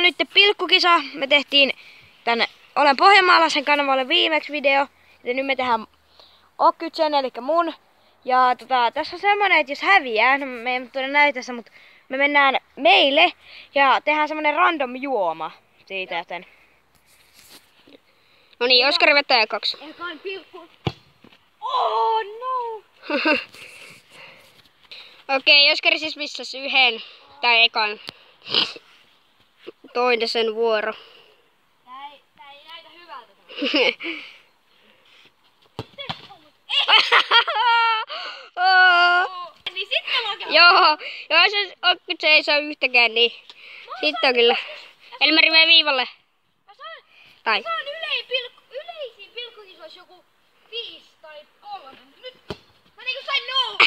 nyt pilkkukisa. Me tehtiin tän Olen Pohjanmaalaisen kanavalle viimeksi video. Ja nyt me tehdään Okkytsen, eli mun. Ja tässä on semmonen, että jos häviää, no me ei tuonne näytässä, mutta me mennään meille ja tehdään semmonen random juoma siitä, joten... No niin, Oskari vetää ekaksi. Ekan pilkku. Oh no! Okei, Oskari siis missasi yhden tai ekan. Toinen sen vuoro. Tää ei näytä hyvältä. Niin sitten on Joo, jos se ei saa yhtäkään, niin sitten on kyllä. Elmeri mene viivalle. Tai. Mä saan yleisiin pilkkukisoissa joku 5 tai 3. Nyt mä niinku sain 0.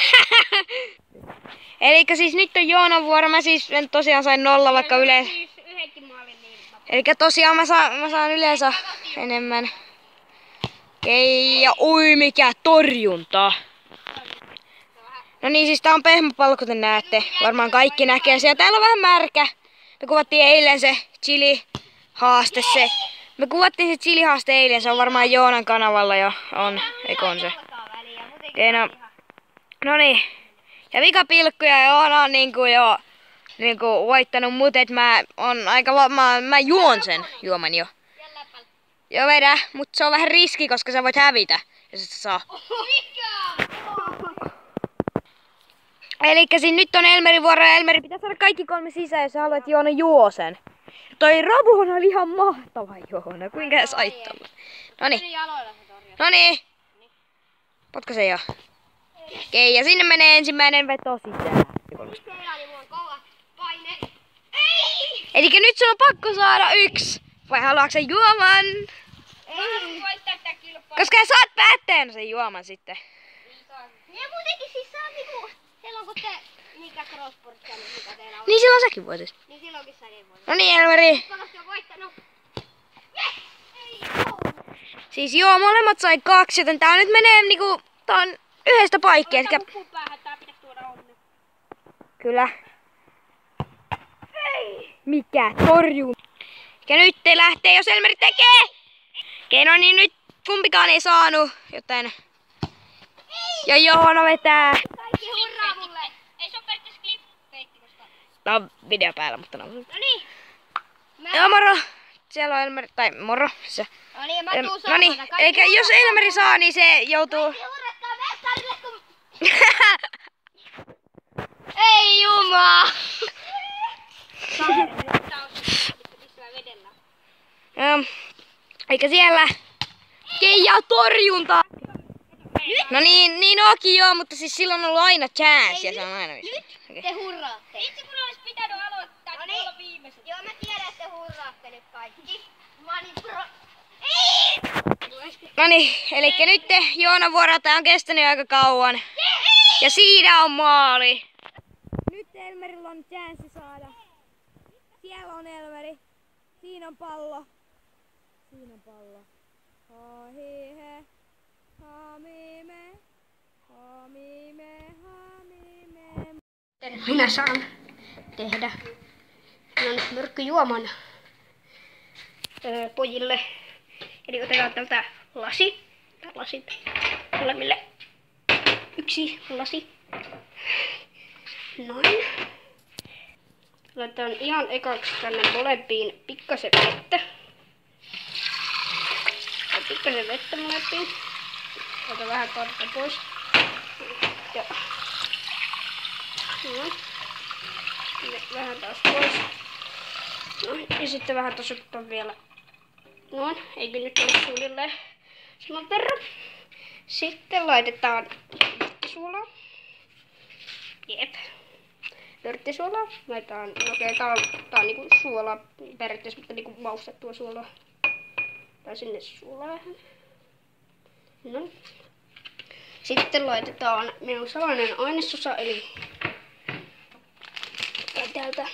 Elikkä siis nyt on Joonan vuoro. Mä siis tosiaan sain 0 vaikka yleensä. Siis yhdenkin maalin niin. Elikkä tosiaan mä saan yleensä enemmän. Okei, ja ui mikä torjunta. No niin, siis tää on pehmopallo, kuten näette. Varmaan kaikki näkee se. Ja täällä on vähän märkä. Me kuvattiin eilen se chili-haaste se. Me kuvattiin se chili-haaste eilen. Se on varmaan Joonan kanavalla jo. On, eikö on se? Okei, no niin. Ja vikapilkkuja Joona on niinku voittanut mut, et mä juon sen juoman jo. Joo vedä, mut se on vähän riski, koska sä voit hävitä, jos et sä saa. Elikkä siis nyt on Elmerin vuoro ja Elmeri pitää saada kaikki 3 sisään, jos sä haluat, että Joona juo sen. Toi Rabuhon oli ihan mahtava Joona, kuinka sä sait tommosen. Noniin. Potkaise jo. Okei, ja sinne menee ensimmäinen veto sisään. Elikkä nyt sun on pakko saada 1. Vai haluatko sä juoman? Koska sä saat päättäjänä sen juoman sitten. Ja muutenkin siis saa niinku, silloin kun te, mikä crossporttia, mikä teillä on. Niin silloin säkin voisit. Niin silloinkin säkin voisit. No niin, Elmeri. Palasti on voittanut. Yes! Ei joo! Siis joo, molemmat sai 2, joten tää nyt menee niinku, tää on yhdestä paikkia. Laita huppuun päähän, tää pitäis tuoda onne. Kyllä. Ei! Mikä torjuu? Ja nyt te lähtee, jos Elmeri tekee! Okei, no niin nyt kumpikaan ei saanut, joten... Ja Joona vetää. Kaikki hurraa mulle! Ei se oo periaatteessa clickbaitti, koska... Tää on video päällä, mutta no. Noniin! Joo, moro! Siellä on Elmeri, tai moro. Se. Noniin, mä tuun No niin, saamaan. eikä jos Elmeri saa, niin se joutuu... Kaikki hurratkaa mestarille, kun... Ei jumaa! Eikä siellä... Keija torjunta! No niin onkin joo, mutta siis silloin on ollut aina chance ja se on aina Nyt okay. te hurraatte. Itse mun olis pitänyt aloittaa, niin olla viimeiset. Joo, mä tiedän, että te hurraatte nyt kaikki. Mä olin pro... Ei! No niin, elikkä nyt Joonan vuoro, tää on kestänyt aika kauan. Ja siinä on maali. Nyt Elmerillä on chance saada. Siellä on Elmeri. Siinä on pallo. Siinä on pallo. Hahihe. Hamime. Hamime. Hamime. Minä saan tehdä myrkkyjuoman pojille. Eli otetaan tältä lasi. Tää lasit molemmille 1 lasi. Noin. Laitetaan ihan ekaksi tänne molempiin pikkasen vettä. Pikkasen vettä molempiin. Ota vähän kartta pois. Ja noin. Vähän taas pois. Noin. Ja sitten vähän tosuttaa vielä. Noin. Eikö nyt ole suunnilleen saman verran. Sitten laitetaan yrttisuolaa. Jep. Yrttisuolaa. Laitetaan, okei, tää on niinku suolaa periaatteessa, mutta niinku maustettua suolaa. Tää sinne suolaa vähän. No. Sitten laitetaan minun salainen ainesosa, eli täältä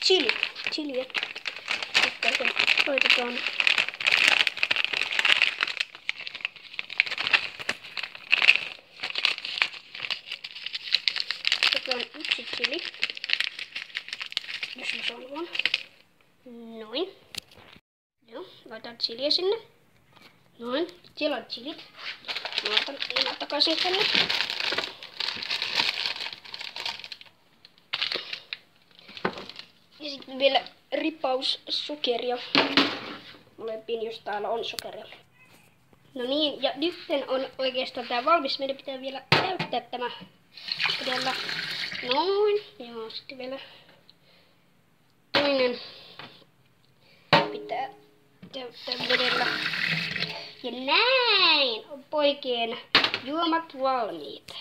chiliä. Sitten se laitetaan on 1 chili, jos mä saan vaan. Noin. Joo, laitan chiliä sinne. Noin, siellä on chilit. Mä laitan liinaa takaisin tänne. Ja sitten vielä ripaus sokeria. Molempiin, jos täällä on sokeria. No niin, ja nyt on oikeastaan tää valmis. Meidän pitää vielä täyttää tämä vedellä. Noin, ja sitten vielä toinen pitää täyttää vedellä. Ja näin on poikien juomat valmiit.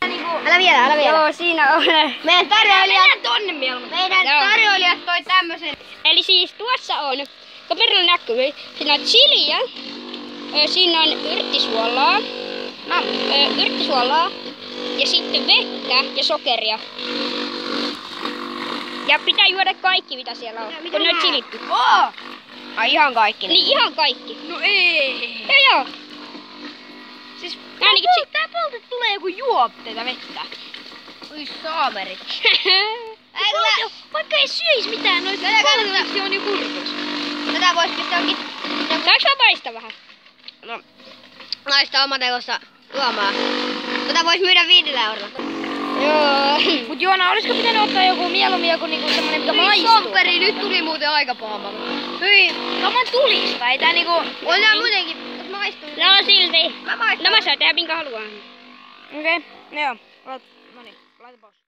Älä vielä. Joo, siinä on. Meidän tarjoilijat, Mennään tonne mieluummin. meidän tarjoilijat toi tämmösen. Eli siis tuossa on, kameralla näkyy, siinä on chiliä, siinä on yrttisuolaa, ja sitten vettä ja sokeria. Ja pitää juoda kaikki mitä siellä on, kun ne on chilitty. Ai ihan kaikki. Niin ihan kaikki. No ei. Joo. Siis Ainakin tää polta tulee joku juopteita vettä. Oi saamerit. Vaikka ei syis mitään noita poltiksi on jo kurkus. Tätä vois pistää onkin. Saanko mä paistaa vähän? No. Naista omatekossa juomaa. Tätä vois myydä 5 eurolla. Joo. Mut Joona, olisiko pitänyt ottaa joku mieluummin joku niinku semmonen mikä maistuu? Somperi, nyt tuli muuten aika paha. Hyi, kaman tulista, ei tää niinku... On tää muutenkin, jos maistuu. No silti. Mä maistan. No mä saan tehdä minkä haluan. Okei, joo. Noniin, laita pois.